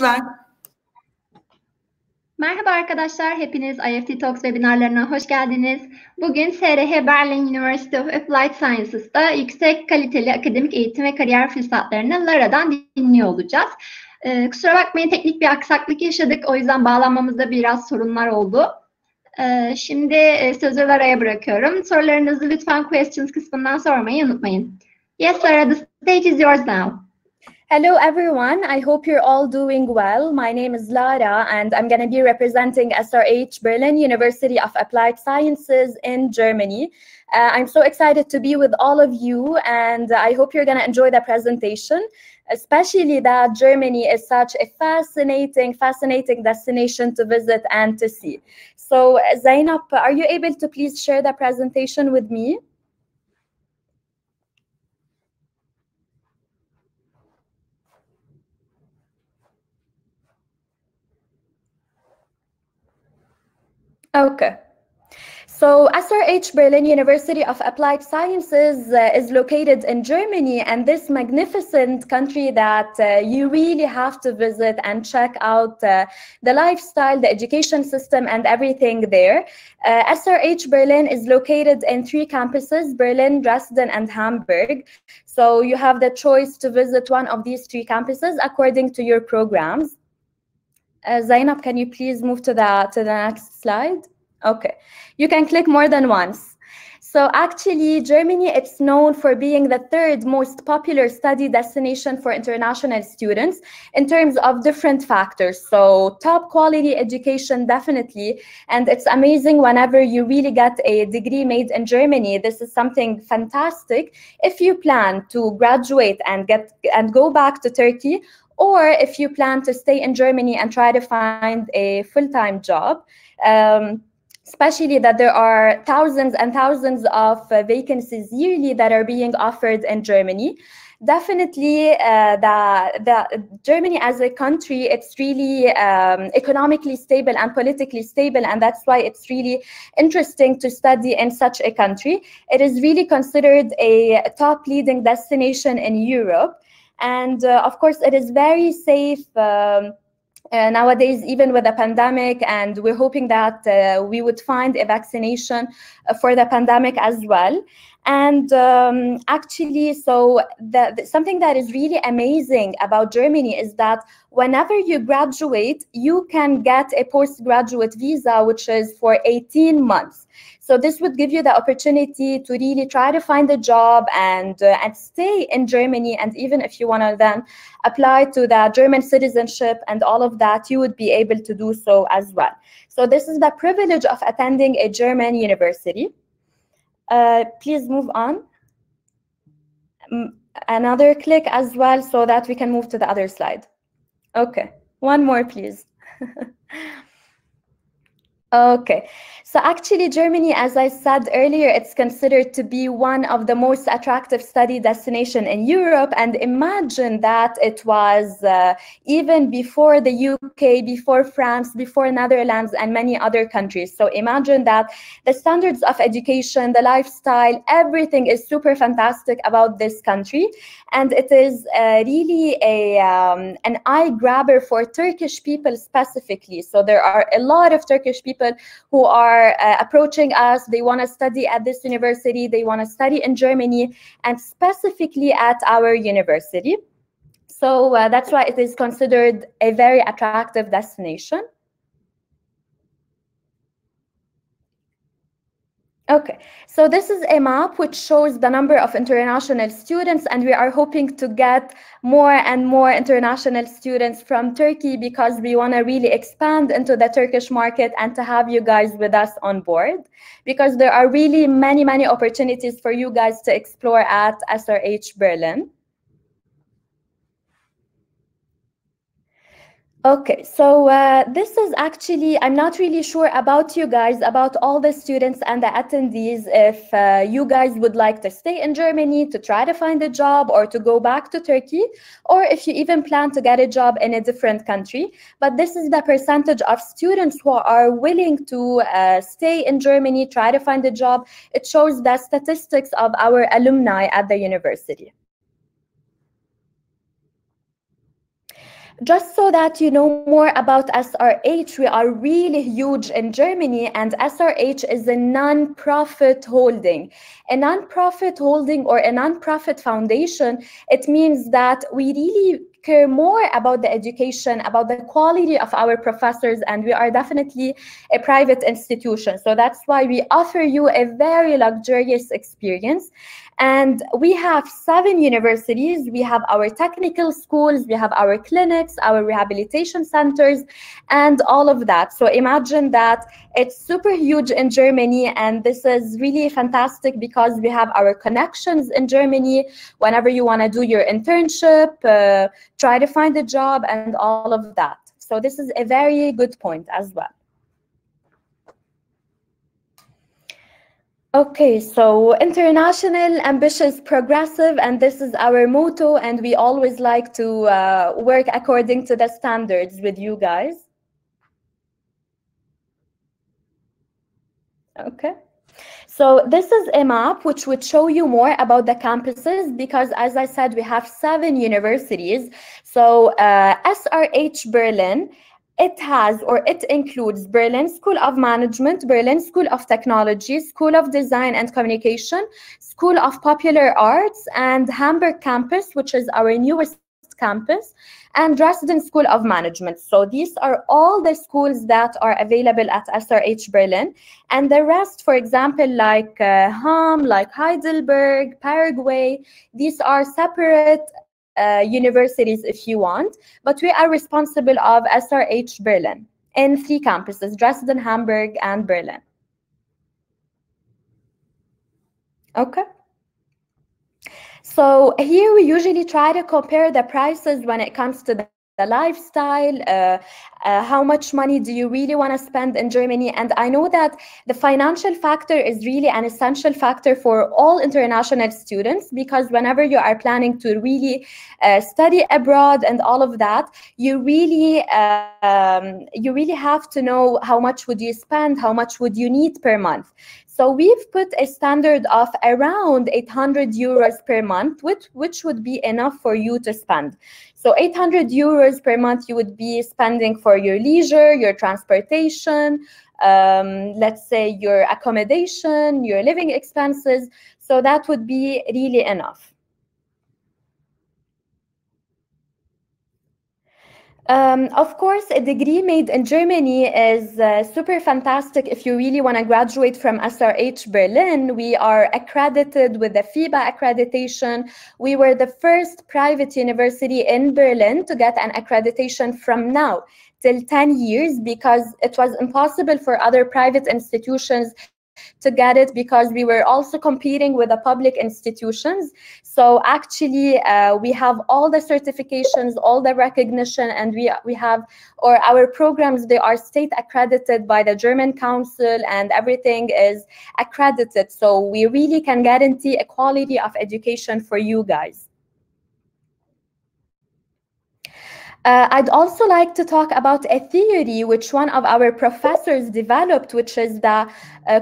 lütfen. Merhaba arkadaşlar, hepiniz IEFT Talks webinarlarına hoş geldiniz. Bugün SRH Berlin University of Applied Sciences'ta yüksek kaliteli akademik eğitim ve kariyer fırsatlarını LARA'dan dinliyor olacağız. Kusura bakmayın, teknik bir aksaklık yaşadık, o yüzden bağlanmamızda biraz sorunlar oldu. Şimdi sözü LARA'ya bırakıyorum. Sorularınızı lütfen questions kısmından sormayı unutmayın. Yes, Lara, the stage is yours now. Hello, everyone. I hope you're all doing well. My name is Lara, and I'm going to be representing SRH Berlin University of Applied Sciences in Germany. I'm so excited to be with all of you, and I hope you're going to enjoy the presentation, especially that Germany is such a fascinating destination to visit and to see. So, Zainab, are you able to please share the presentation with me? Okay. So SRH Berlin University of Applied Sciences is located in Germany, and this magnificent country that you really have to visit and check out the lifestyle, the education system, and everything there. SRH Berlin is located in 3 campuses, Berlin, Dresden, and Hamburg. So you have the choice to visit one of these 3 campuses according to your programs. Zainab, can you please move to the next slide? Okay, you can click more than once. So actually, Germany, it's known for being the 3rd most popular study destination for international students in terms of different factors. So top quality education, definitely. And it's amazing whenever you really get a degree made in Germany. This is something fantastic if you plan to graduate and go back to Turkey, or if you plan to stay in Germany and try to find a full-time job, especially that there are thousands and thousands of vacancies yearly that are being offered in Germany. Definitely, the Germany as a country, it's really economically stable and politically stable, and that's why it's really interesting to study in such a country. It is really considered a top leading destination in Europe. And of course, it is very safe nowadays, even with the pandemic, and we're hoping that we would find a vaccination for the pandemic as well. And actually, so something that is really amazing about Germany is that whenever you graduate, you can get a postgraduate visa, which is for 18 months. So this would give you the opportunity to really try to find a job and stay in Germany. And even if you want to then apply to the German citizenship and all of that, you would be able to do so as well. So this is the privilege of attending a German university. Please move on. Another click as well so that we can move to the other slide. Okay, one more, please. Okay, so actually Germany, as I said earlier, it's considered to be one of the most attractive study destinations in Europe. And imagine that it was even before the UK, before France, before Netherlands, and many other countries. So imagine that the standards of education, the lifestyle, everything is super fantastic about this country. And it is really an eye grabber for Turkish people specifically. So there are a lot of Turkish people who are approaching us. They want to study at this university, they want to study in Germany, and specifically at our university. So that's why it is considered a very attractive destination. Okay, so this is a map which shows the number of international students, and we are hoping to get more and more international students from Turkey because we want to really expand into the Turkish market and to have you guys with us on board, because there are really many opportunities for you guys to explore at SRH Berlin. Okay, so this is actually, I'm not really sure about you guys, about all the students and the attendees, if you guys would like to stay in Germany to try to find a job or to go back to Turkey, or if you even plan to get a job in a different country. But this is the percentage of students who are willing to stay in Germany, try to find a job. It shows the statistics of our alumni at the university. Just so that you know more about SRH, we are really huge in Germany, and SRH is a non-profit holding. A non-profit holding or a non-profit foundation, it means that we really care more about the education, about the quality of our professors, and we are definitely a private institution. So that's why we offer you a very luxurious experience. And we have 7 universities. We have our technical schools, we have our clinics, our rehabilitation centers, and all of that. So imagine that it's super huge in Germany, and this is really fantastic because we have our connections in Germany whenever you want to do your internship, try to find a job, and all of that. So this is a very good point as well. Okay, so international, ambitious, progressive, and this is our motto, and we always like to work according to the standards with you guys. Okay. So this is a map which would show you more about the campuses, because as I said, we have 7 universities. So SRH Berlin, it includes Berlin School of Management, Berlin School of Technology, School of Design and Communication, School of Popular Arts, and Hamburg campus, which is our newest campus, and Dresden School of Management. So these are all the schools that are available at SRH Berlin. And the rest, for example, like Hamm, like Heidelberg, Paraguay, these are separate universities if you want, but we are responsible of SRH Berlin in 3 campuses, Dresden, Hamburg, and Berlin. Okay. So here we usually try to compare the prices when it comes to the lifestyle, how much money do you really want to spend in Germany? And I know that the financial factor is really an essential factor for all international students, because whenever you are planning to really study abroad and all of that, you really have to know how much would you spend, how much would you need per month. So we've put a standard of around 800 euros per month, which would be enough for you to spend. So 800 euros per month you would be spending for your leisure, your transportation, let's say your accommodation, your living expenses. So that would be really enough. Of course, a degree made in Germany is super fantastic if you really want to graduate from SRH Berlin. We are accredited with the FIBA accreditation. We were the first private university in Berlin to get an accreditation from now till 10 years, because it was impossible for other private institutions to get it, because we were also competing with the public institutions. So actually we have all the certifications, all the recognition, and we have, or our programs, they are state accredited by the German Council, and everything is accredited. So we really can guarantee a quality of education for you guys. I'd also like to talk about a theory which one of our professors developed, which is the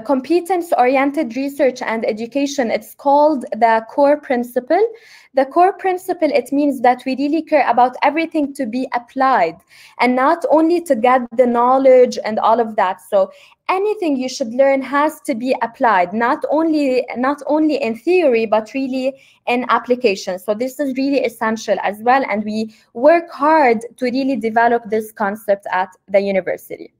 competence-oriented research and education. It's called the core principle. The core principle, it means that we really care about everything to be applied and not only to get the knowledge and all of that. So anything you should learn has to be applied, not only in theory, but really in application. So this is really essential as well, and we work hard to really develop this concept at the university.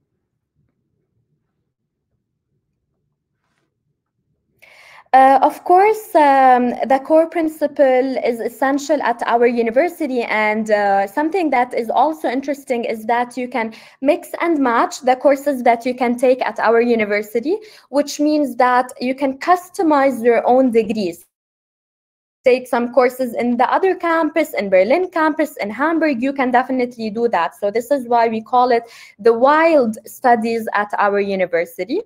Of course, the core principle is essential at our university, and something that is also interesting is that you can mix and match the courses that you can take at our university, which means that you can customize your own degrees. Take some courses in the other campus, in Berlin campus, in Hamburg, you can definitely do that. So this is why we call it the wild studies at our university.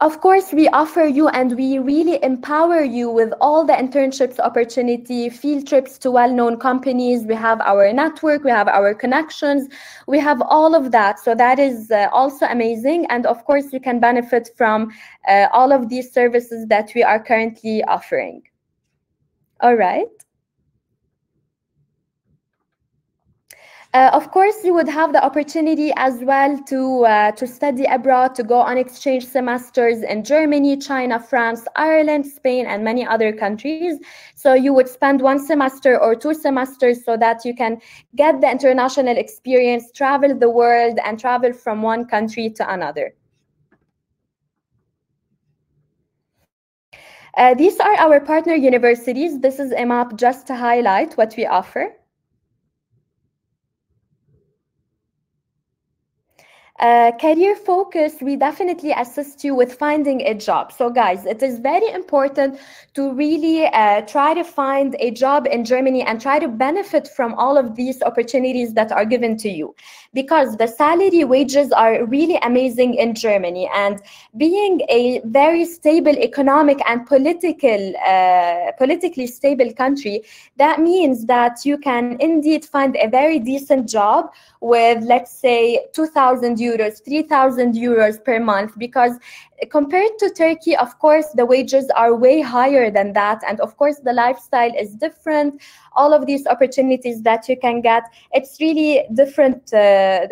Of course, we offer you and we really empower you with all the internships opportunity, field trips to well-known companies. We have our network, we have our connections, we have all of that. So that is also amazing. And of course, you can benefit from all of these services that we are currently offering. All right. Of course, you would have the opportunity as well to study abroad, to go on exchange semesters in Germany, China, France, Ireland, Spain, and many other countries. So you would spend 1 semester or 2 semesters so that you can get the international experience, travel the world, and travel from one country to another. These are our partner universities. This is a map just to highlight what we offer. Career focus, we definitely assist you with finding a job. So guys, it is very important to really try to find a job in Germany and try to benefit from all of these opportunities that are given to you, because the salary wages are really amazing in Germany, and being a very stable economic and politically stable country, that means that you can indeed find a very decent job with, let's say, 2,000 euros, 3,000 euros per month, because compared to Turkey, of course, the wages are way higher than that. And of course, the lifestyle is different. All of these opportunities that you can get, it's really different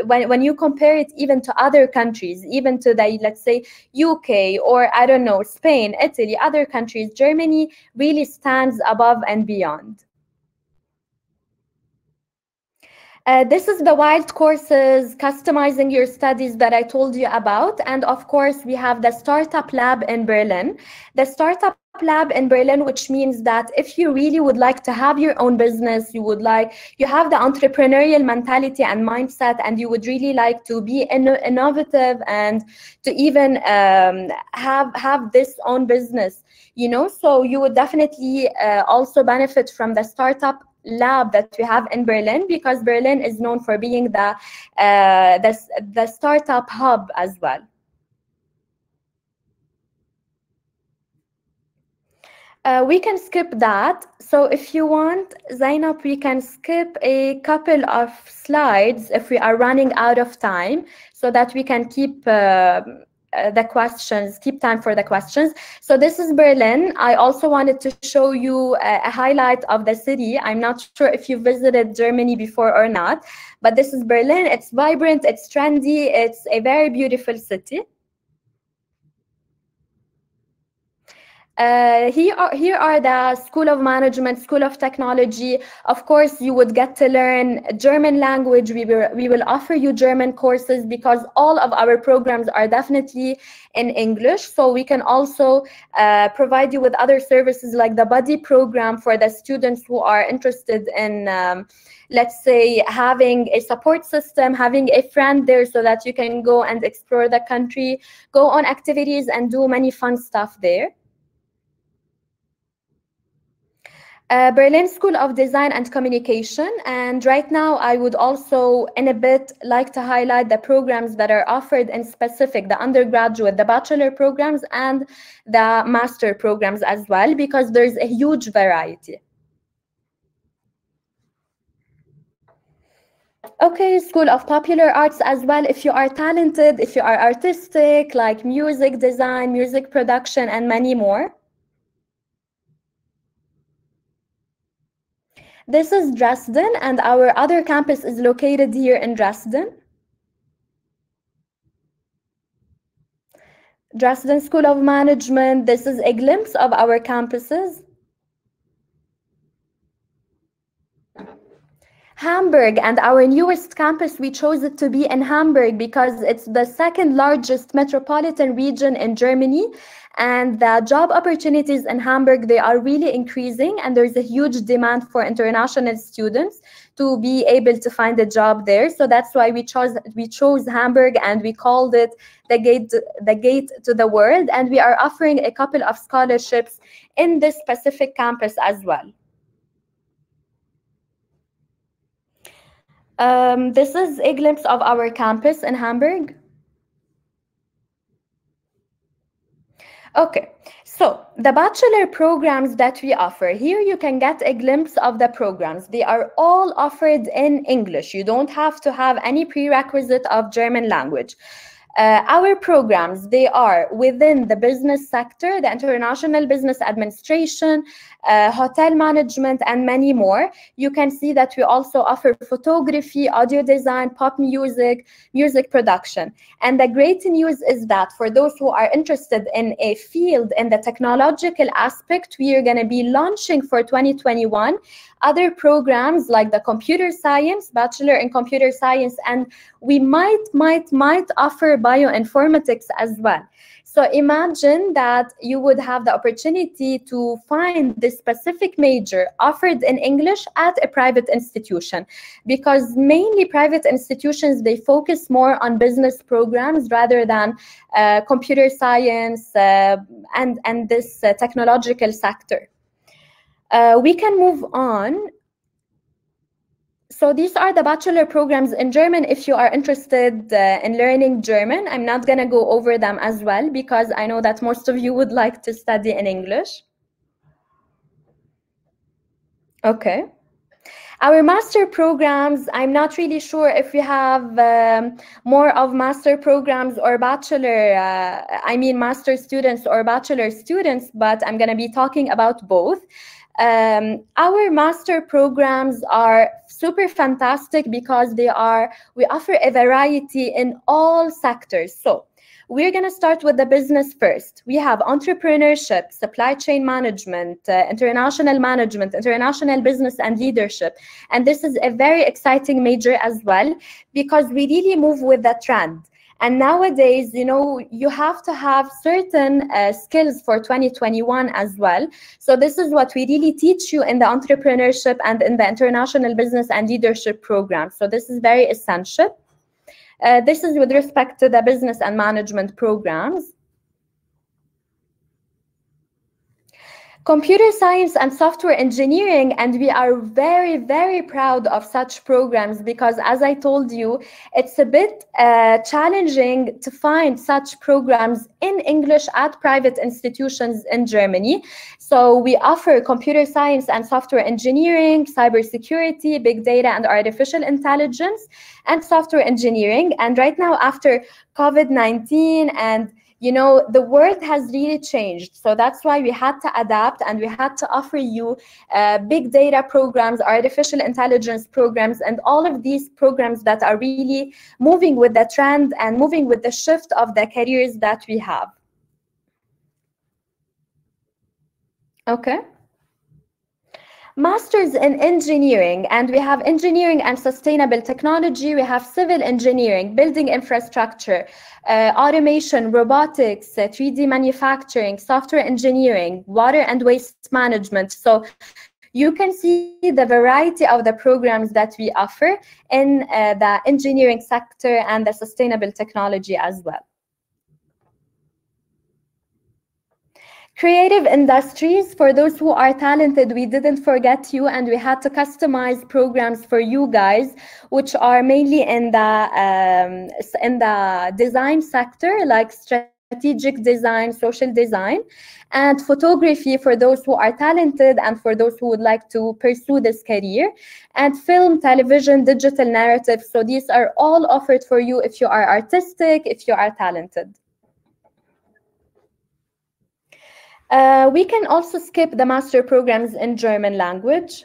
when you compare it even to other countries, even to the, let's say, UK or, I don't know, Spain, Italy, other countries. Germany really stands above and beyond. This is the wild courses, customizing your studies that I told you about. And of course, we have the Startup Lab in Berlin. The Startup Lab in Berlin, which means that if you really would like to have your own business, you have the entrepreneurial mentality and mindset, and you would really like to be innovative and to even have this own business, you know, so you would definitely also benefit from the Startup Lab that we have in Berlin, because Berlin is known for being the startup hub as well. We can skip that. So if you want, Zainab, we can skip a couple of slides if we are running out of time, so that we can keep the questions, keep time for the questions. So this is Berlin. I also wanted to show you a highlight of the city. I'm not sure if you visited Germany before or not, but this is Berlin. It's vibrant, it's trendy, it's a very beautiful city. Here are the School of Management, School of Technology. Of course, you would get to learn German language. We will offer you German courses, because all of our programs are definitely in English. So we can also provide you with other services like the buddy program for the students who are interested in, let's say, having a support system, having a friend there so that you can go and explore the country, go on activities and do many fun stuff there. Berlin School of Design and Communication. And right now, I would also, in a bit, like to highlight the programs that are offered in specific, the undergraduate, the bachelor programs, and the master programs as well, because there's a huge variety. Okay, School of Popular Arts as well. If you are talented, if you are artistic, like music design, music production, and many more. This is Dresden, and our other campus is located here in Dresden. Dresden School of Management. This is a glimpse of our campuses. Hamburg, and our newest campus, we chose it to be in Hamburg because it's the second largest metropolitan region in Germany. And the job opportunities in Hamburg, they are really increasing, and there's a huge demand for international students to be able to find a job there. So that's why we chose Hamburg, and we called it the gate to the world. And we are offering a couple of scholarships in this specific campus as well. This is a glimpse of our campus in Hamburg. Okay, so the bachelor programs that we offer, here you can get a glimpse of the programs. They are all offered in English. You don't have to have any prerequisite of German language. Our programs, they are within the business sector, the international business administration, hotel management, and many more. You can see that we also offer photography, audio design, pop music, music production. And the great news is that for those who are interested in a field in the technological aspect, we are going to be launching for 2021 other programs like the computer science, Bachelor in Computer Science, and we might offer bioinformatics as well. So imagine that you would have the opportunity to find this specific major offered in English at a private institution, because mainly private institutions, they focus more on business programs rather than computer science and this technological sector. We can move on. So these are the bachelor programs in German. If you are interested in learning German, I'm not going to go over them as well, because I know that most of you would like to study in English. Okay. Our master programs, I'm not really sure if we have more of master programs or bachelor, master students or bachelor students, but I'm going to be talking about both. Our master programs are super fantastic because we offer a variety in all sectors. So we're going to start with the business first. We have entrepreneurship, supply chain management, international management, international business and leadership. And this is a very exciting major as well, because we really move with the trend. And nowadays, you know, you have to have certain skills for 2021 as well. So this is what we really teach you in the entrepreneurship and in the international business and leadership program. So this is very essential. This is with respect to the business and management programs. Computer science and software engineering, and we are very, very proud of such programs, because as I told you, it's a bit challenging to find such programs in English at private institutions in Germany. So we offer computer science and software engineering, cybersecurity, big data and artificial intelligence, and software engineering. And right now, after COVID-19 and you know, the world has really changed. So that's why we had to adapt, and we had to offer you big data programs, artificial intelligence programs, and all of these programs that are really moving with the trend and moving with the shift of the careers that we have. Okay. Masters in engineering, and we have engineering and sustainable technology. We have civil engineering, building infrastructure, automation, robotics, 3D manufacturing, software engineering, water and waste management. So you can see the variety of the programs that we offer in the engineering sector and the sustainable technology as well. Creative industries, for those who are talented, we didn't forget you, and we had to customize programs for you guys, which are mainly in the design sector, like strategic design, social design, and photography for those who are talented and for those who would like to pursue this career, and film, television, digital narrative. So these are all offered for you if you are artistic, if you are talented. We can also skip the master programs in German language.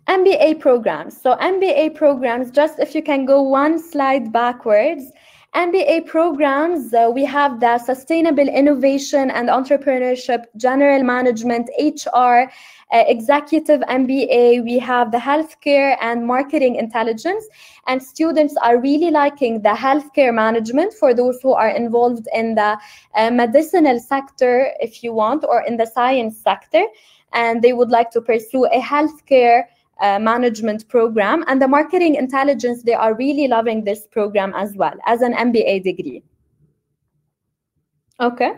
MBA programs. So MBA programs, just if you can go one slide backwards. MBA programs, we have the sustainable innovation and entrepreneurship, general management, HR, executive MBA. We have the healthcare and marketing intelligence, and students are really liking the healthcare management for those who are involved in the medicinal sector, if you want, or in the science sector, and they would like to pursue a healthcare management program. And the marketing intelligence, they are really loving this program as well as an MBA degree. Okay.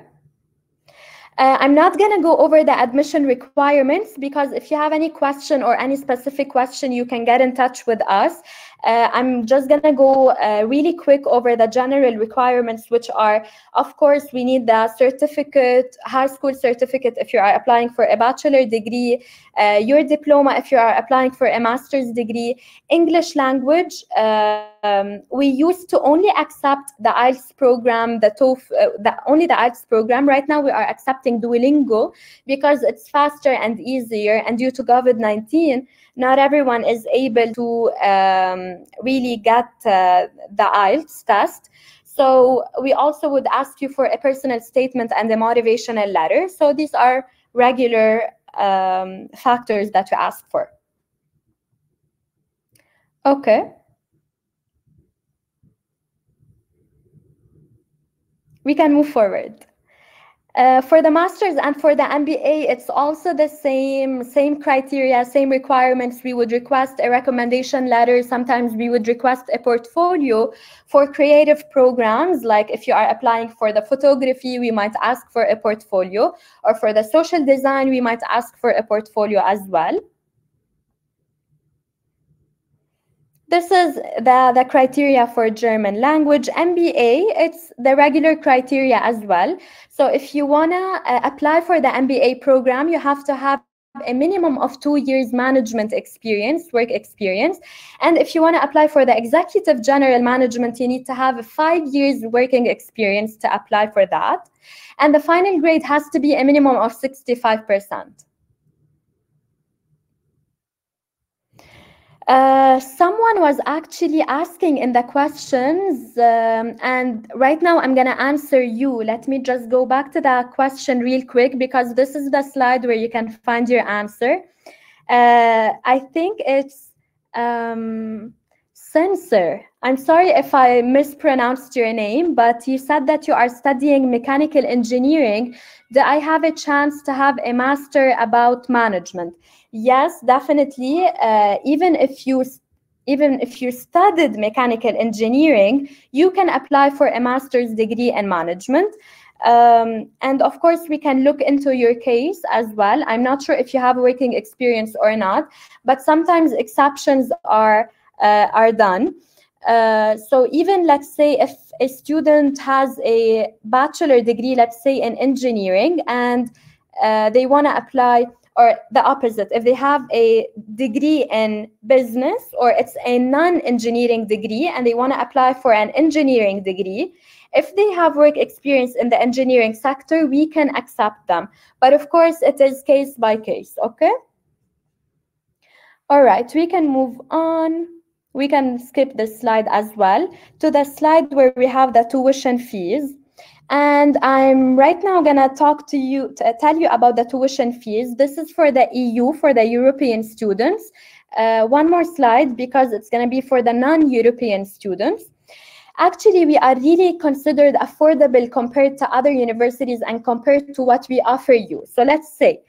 I'm not going to go over the admission requirements, because if you have any question or any specific question, you can get in touch with us. I'm just going to go really quick over the general requirements, which are, of course, we need the certificate, high school certificate if you are applying for a bachelor degree, your diploma if you are applying for a master's degree, English language, we used to only accept the IELTS program, only the IELTS program. Right now we are accepting Duolingo because it's faster and easier, and due to COVID-19, not everyone is able to really get the IELTS test. So we also would ask you for a personal statement and a motivational letter. So these are regular factors that we ask for. Okay. We can move forward. For the master's and for the MBA, it's also the same criteria, same requirements. We would request a recommendation letter. Sometimes we would request a portfolio. For creative programs, like if you are applying for the photography, we might ask for a portfolio, or for the social design, we might ask for a portfolio as well. This is the criteria for German language. MBA, it's the regular criteria as well. So if you want to apply for the MBA program, you have to have a minimum of 2 years management experience, work experience. And if you want to apply for the executive general management, you need to have 5 years working experience to apply for that. And the final grade has to be a minimum of 65%. Someone was actually asking in the questions, and right now I'm going to answer you. Let me just go back to that question real quick, because this is the slide where you can find your answer. I think it's Sensor. I'm sorry if I mispronounced your name, but you said that you are studying mechanical engineering. Do I have a chance to have a master about management? Yes, definitely. Even if you studied mechanical engineering, you can apply for a master's degree in management. And of course, we can look into your case as well. I'm not sure if you have working experience or not, but sometimes exceptions are done. So even, let's say, if a student has a bachelor degree, let's say in engineering, and they want to apply, or the opposite, if they have a degree in business, or it's a non-engineering degree and they want to apply for an engineering degree, if they have work experience in the engineering sector, we can accept them. But of course, it is case by case, okay? All right, we can move on. We can skip this slide as well to the slide where we have the tuition fees. And I'm right now gonna talk to you, tell you about the tuition fees. This is for the EU, for the European students. One more slide, because it's gonna be for the non-European students. Actually, we are really considered affordable compared to other universities and compared to what we offer you. So let's say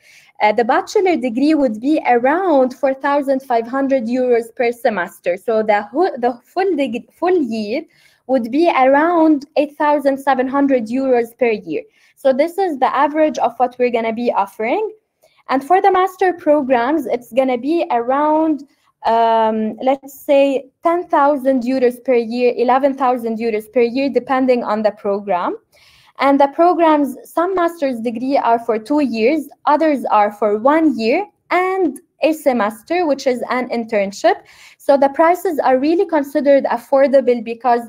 the bachelor degree would be around 4,500 euros per semester. So the full year would be around 8,700 euros per year. So this is the average of what we're gonna be offering. And for the master programs, it's gonna be around, let's say 10,000 euros per year, 11,000 euros per year, depending on the program. And the programs, some master's degree are for 2 years, others are for 1 year, and a semester, which is an internship. So the prices are really considered affordable because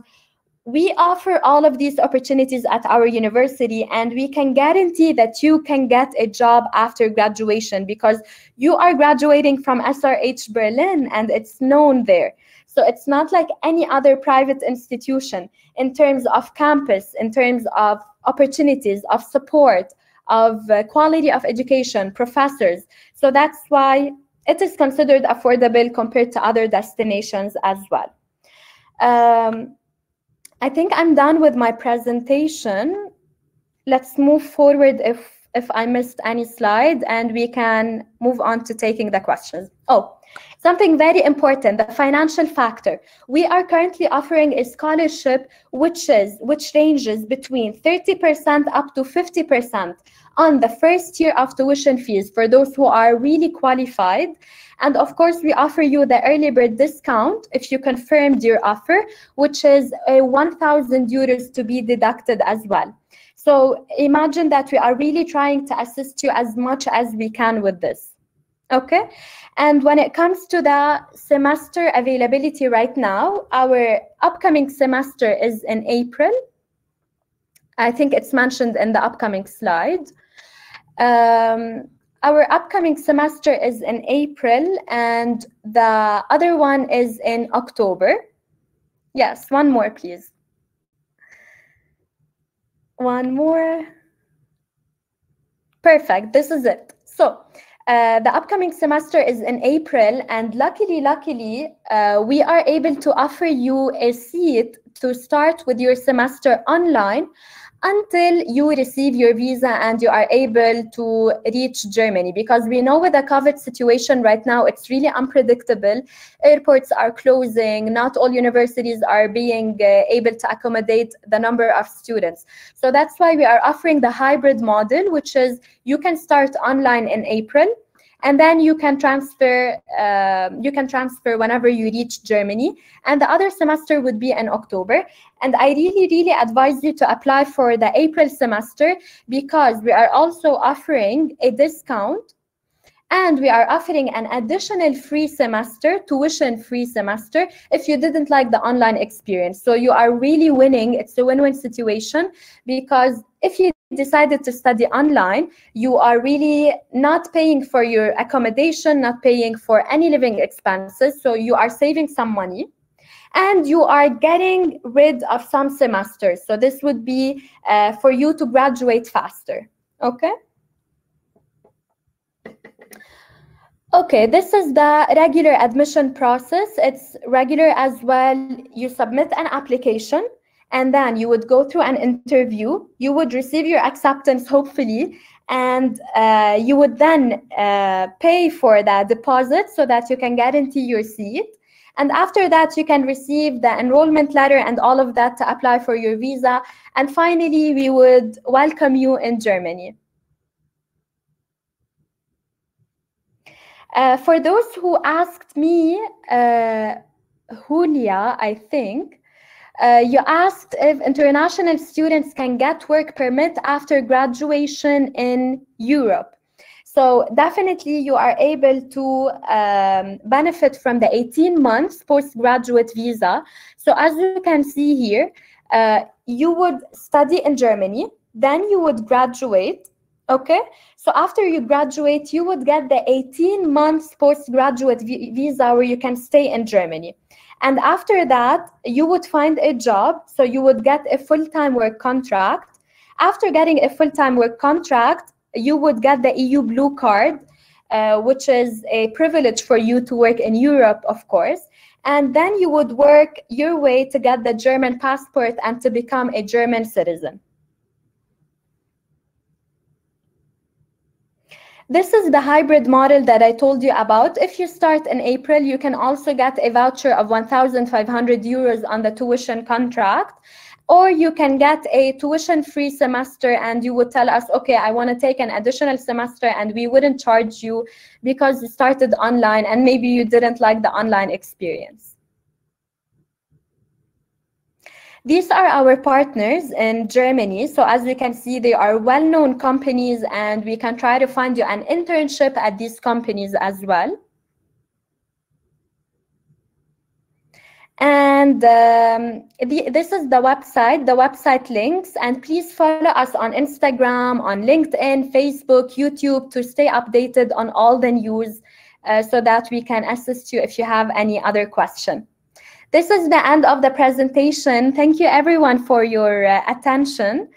we offer all of these opportunities at our university, and we can guarantee that you can get a job after graduation, because you are graduating from SRH Berlin and it's known there. So it's not like any other private institution in terms of campus, in terms of opportunities, of support, of quality of education, professors. So that's why it is considered affordable compared to other destinations as well. I think I'm done with my presentation. Let's move forward if I missed any slide, and we can move on to taking the questions. Oh, something very important, the financial factor. We are currently offering a scholarship which ranges between 30% up to 50% on the first year of tuition fees for those who are really qualified. And of course, we offer you the early bird discount if you confirmed your offer, which is 1,000 euros to be deducted as well. So imagine that we are really trying to assist you as much as we can with this. Okay, and when it comes to the semester availability right now, our upcoming semester is in April. I think it's mentioned in the upcoming slide. Our upcoming semester is in April, and the other one is in October. Yes, one more, please. One more. Perfect, this is it. So the upcoming semester is in April, and luckily, we are able to offer you a seat to start with your semester online until you receive your visa and you are able to reach Germany, because we know with the COVID situation right now, it's really unpredictable. Airports are closing, not all universities are being able to accommodate the number of students. So that's why we are offering the hybrid model, which is you can start online in April, and then you can transfer whenever you reach Germany, and the other semester would be in October. And I really advise you to apply for the April semester, because we are also offering a discount, and we are offering an additional free semester, tuition-free semester, if you didn't like the online experience. So you are really winning. It's a win-win situation, because if you decided to study online, you are really not paying for your accommodation, not paying for any living expenses. So you are saving some money, and you are getting rid of some semesters. So this would be for you to graduate faster. Okay? Okay, this is the regular admission process. It's regular as well. You submit an application, and then you would go through an interview. You would receive your acceptance, hopefully, and you would then pay for the deposit so that you can guarantee your seat. And after that, you can receive the enrollment letter and all of that to apply for your visa. And finally, we would welcome you in Germany. For those who asked me, Julia, I think, you asked if international students can get work permit after graduation in Europe. So definitely you are able to benefit from the 18 months postgraduate visa. So as you can see here, you would study in Germany, then you would graduate. Okay, so after you graduate, you would get the 18 months postgraduate visa where you can stay in Germany. And after that, you would find a job, so you would get a full-time work contract. After getting a full-time work contract, you would get the EU Blue Card, which is a privilege for you to work in Europe, of course. And then you would work your way to get the German passport and to become a German citizen. This is the hybrid model that I told you about. If you start in April, you can also get a voucher of 1,500 euros on the tuition contract, or you can get a tuition-free semester and you would tell us, okay, I want to take an additional semester, and we wouldn't charge you because you started online and maybe you didn't like the online experience. These are our partners in Germany. So as you can see, they are well-known companies, and we can try to find you an internship at these companies as well. And this is the website links, and please follow us on Instagram, on LinkedIn, Facebook, YouTube to stay updated on all the news so that we can assist you if you have any other question. This is the end of the presentation. Thank you everyone for your attention.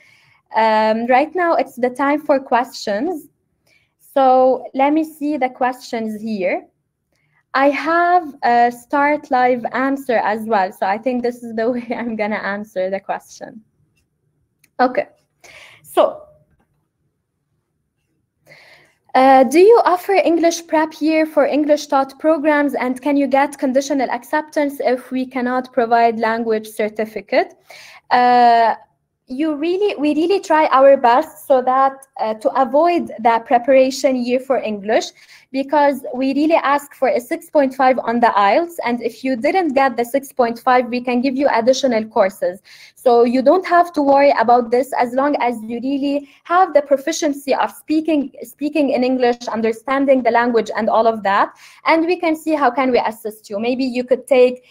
Right now it's the time for questions. So let me see the questions here. I have a start live answer as well. So I think this is the way I'm gonna answer the question. Okay, so do you offer English prep year for English taught programs, and can you get conditional acceptance if we cannot provide language certificate? We really try our best so that to avoid the preparation year for English, because we really ask for a 6.5 on the IELTS, and if you didn't get the 6.5, we can give you additional courses. So you don't have to worry about this as long as you really have the proficiency of speaking in English, understanding the language and all of that, and we can see how can we assist you. Maybe you could take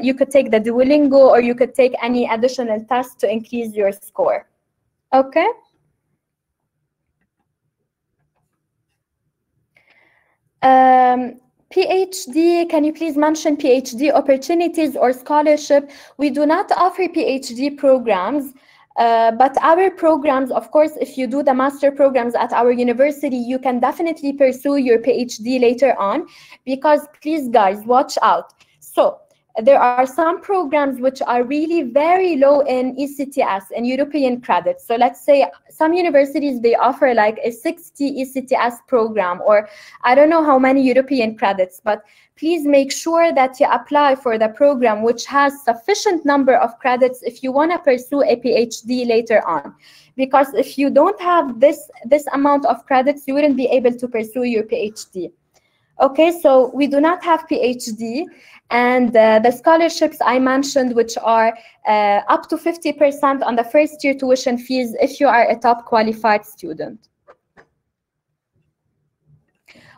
you could take the Duolingo, or you could take any additional test to increase your score. Okay. PhD, can you please mention PhD opportunities or scholarship? We do not offer PhD programs, but our programs, of course, if you do the master programs at our university, you can definitely pursue your PhD later on, because please guys, watch out. So there are some programs which are really very low in ECTS, in European credits. So let's say some universities, they offer like a 60 ECTS program, or I don't know how many European credits, but please make sure that you apply for the program which has sufficient number of credits if you want to pursue a PhD later on. Because if you don't have this amount of credits, you wouldn't be able to pursue your PhD. Okay, so we do not have PhD, and the scholarships I mentioned, which are up to 50% on the first year tuition fees if you are a top qualified student.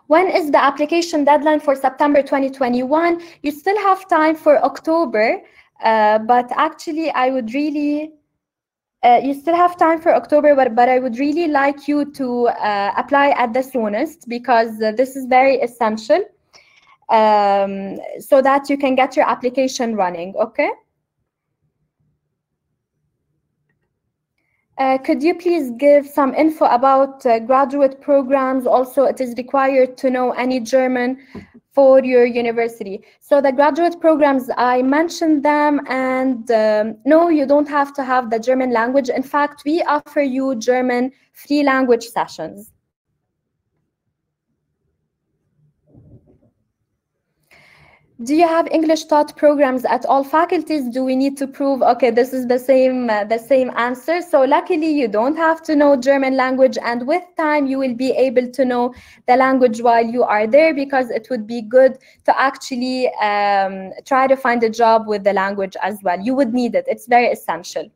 When is the application deadline for September 2021? You still have time for October, but actually I would really, you still have time for October, but I would really like you to apply at the soonest, because this is very essential, so that you can get your application running, okay? Could you please give some info about graduate programs? Also, it is required to know any German for your university. So the graduate programs, I mentioned them, and no, you don't have to have the German language. In fact, we offer you German free language sessions. Do you have English taught programs at all faculties? Do we need to prove? Okay, this is the same answer. So luckily, you don't have to know German language, and with time, you will be able to know the language while you are there, because it would be good to actually try to find a job with the language as well. You would need it. It's very essential.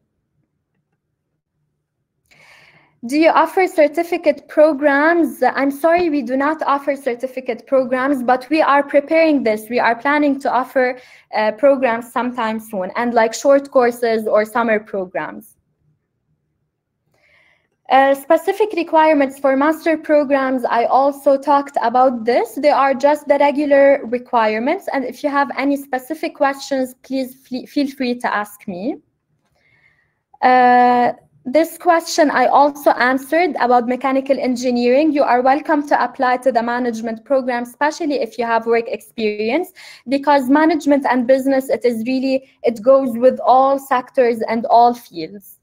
Do you offer certificate programs? I'm sorry, we do not offer certificate programs, but we are preparing this. We are planning to offer programs sometime soon, and like short courses or summer programs. Specific requirements for master programs, I also talked about this. They are just the regular requirements, and if you have any specific questions, please feel free to ask me. This question I also answered about mechanical engineering. You are welcome to apply to the management program, especially if you have work experience, because management and business, it goes with all sectors and all fields.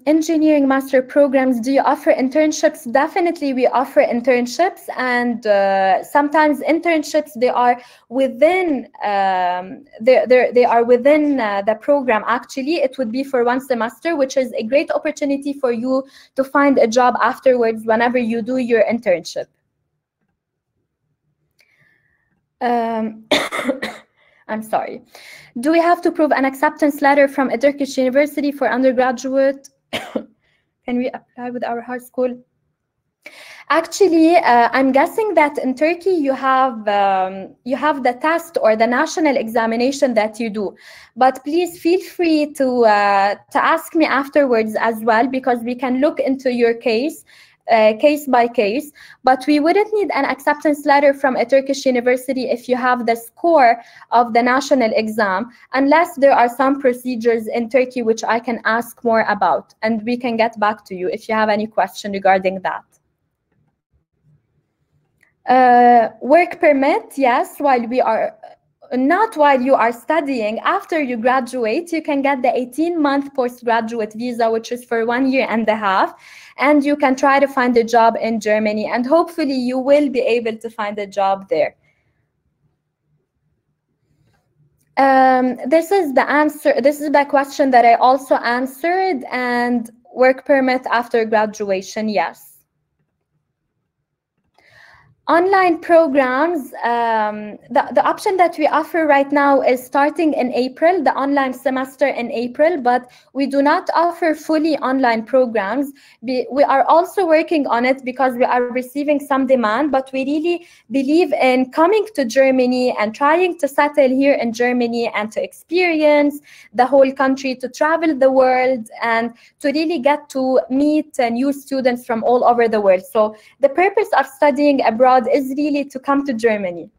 Engineering master programs, do you offer internships? Definitely, we offer internships, and sometimes internships, they are within the program. Actually, it would be for 1 semester, which is a great opportunity for you to find a job afterwards whenever you do your internship. I'm sorry. Do we have to prove an acceptance letter from a Turkish university for undergraduate? Can we apply with our high school? Actually, I'm guessing that in Turkey you have the test or the national examination that you do. But please feel free to ask me afterwards as well, because we can look into your case. Case by case, but we wouldn't need an acceptance letter from a Turkish university if you have the score of the national exam, unless there are some procedures in Turkey which I can ask more about, and we can get back to you if you have any question regarding that. Work permit, yes, not while you are studying. After you graduate, you can get the 18-month postgraduate visa, which is for 1.5 years, and you can try to find a job in Germany, and hopefully you will be able to find a job there. This is the answer. This is the question that I also answered. And work permit after graduation, yes. Online programs, the option that we offer right now is starting in April, the online semester in April, but we do not offer fully online programs. We are also working on it because we are receiving some demand, but we really believe in coming to Germany and trying to settle here in Germany and to experience the whole country, to travel the world, and to really get to meet new students from all over the world. So the purpose of studying abroad is really to come to Germany.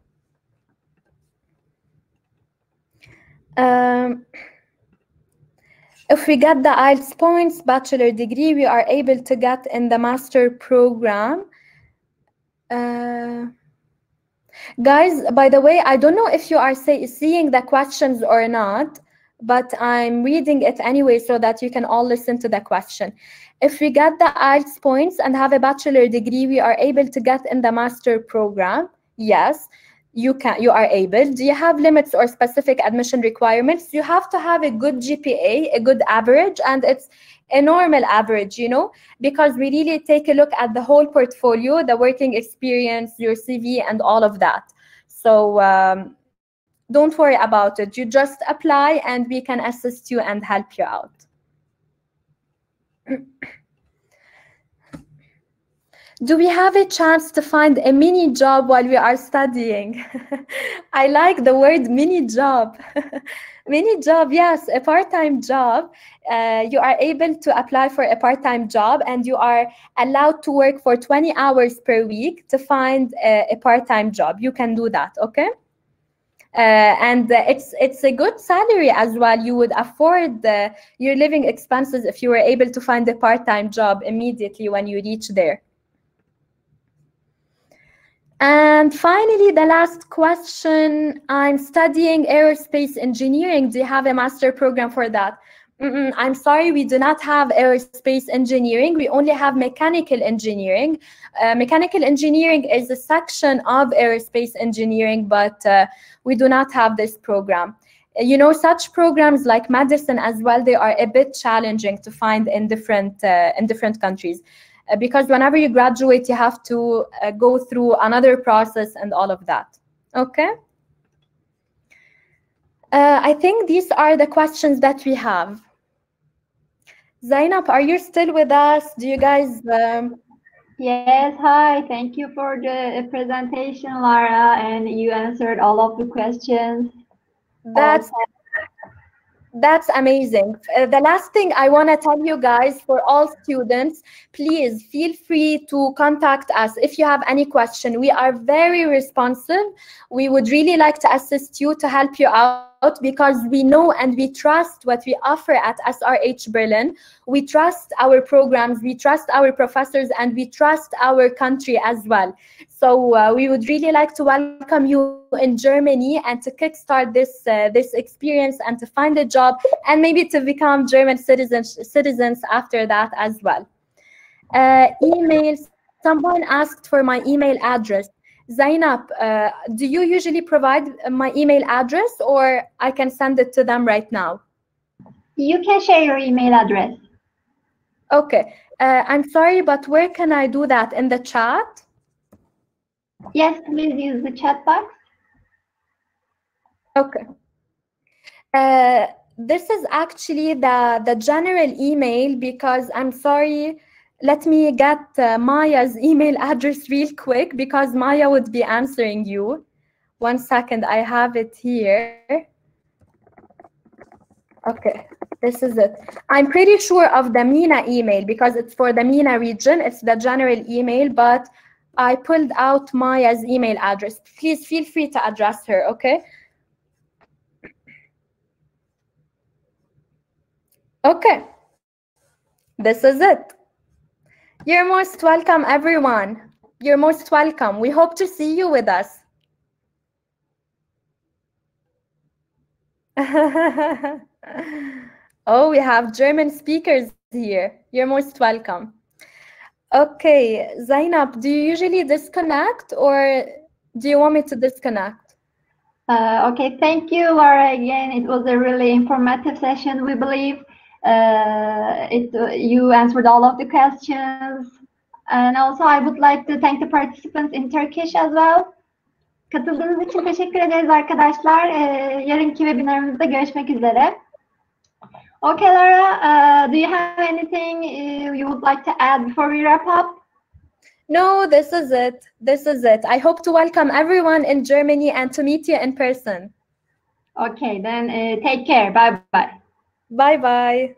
If we get the IELTS points, bachelor degree, we are able to get in the master program. Guys, by the way, I don't know if you are seeing the questions or not, but I'm reading it anyway so that you can all listen to the question. If we get the IELTS points and have a bachelor degree, we are able to get in the master program. Yes, you are able. Do you have limits or specific admission requirements? You have to have a good GPA, a good average, and it's a normal average, you know, because we really take a look at the whole portfolio, the working experience, your CV, and all of that. So don't worry about it. You just apply and we can assist you and help you out. Do we have a chance to find a mini job while we are studying? I like the word mini job. Mini job, yes, a part-time job. You are able to apply for a part-time job and you are allowed to work for 20 hours per week to find a part-time job. You can do that, okay? And it's a good salary as well. You would afford your living expenses if you were able to find a part-time job immediately when you reach there. And finally, the last question, I'm studying aerospace engineering. Do you have a master program for that? I'm sorry, we do not have aerospace engineering. We only have mechanical engineering. Mechanical engineering is a section of aerospace engineering, but we do not have this program. You know, such programs like medicine as well, they are a bit challenging to find in different countries. Because whenever you graduate, you have to go through another process and all of that. Okay? I think these are the questions that we have. Zainab, are you still with us? Do you guys... Yes, hi. Thank you for the presentation, Lara, and you answered all of the questions. That's amazing. The last thing I want to tell you guys, for all students, please feel free to contact us if you have any question. We are very responsive. We would really like to assist you, to help you out, because we know and we trust what we offer at SRH Berlin. We trust our programs, we trust our professors, and we trust our country as well. So we would really like to welcome you in Germany and to kickstart this experience and to find a job and maybe to become German citizens after that as well. Emails. Someone asked for my email address. Zainab, do you usually provide my email address, or I can send it to them right now? You can share your email address. Okay. I'm sorry, but where can I do that? In the chat? Yes, please use the chat box. Okay. This is actually the general email, because I'm sorry. Let me get Maya's email address real quick, because Maya would be answering you. 1 second, I have it here. Okay, this is it. I'm pretty sure of the MENA email, because it's for the MENA region. It's the general email, but I pulled out Maya's email address. Please feel free to address her, okay? Okay, this is it. You're most welcome, everyone. You're most welcome. We hope to see you with us. Oh, we have German speakers here. You're most welcome. Okay, Zainab, do you usually disconnect, or do you want me to disconnect? Okay, thank you, Laura, again. It was a really informative session, we believe. You answered all of the questions. And also I would like to thank the participants in Turkish as well. Katıldığınız için teşekkür ederiz arkadaşlar. Yarınki webinarımızda görüşmek üzere. Okay, Lara, do you have anything you would like to add before we wrap up? No, this is it. This is it. I hope to welcome everyone in Germany and to meet you in person. Okay, then take care. Bye-bye. Bye-bye.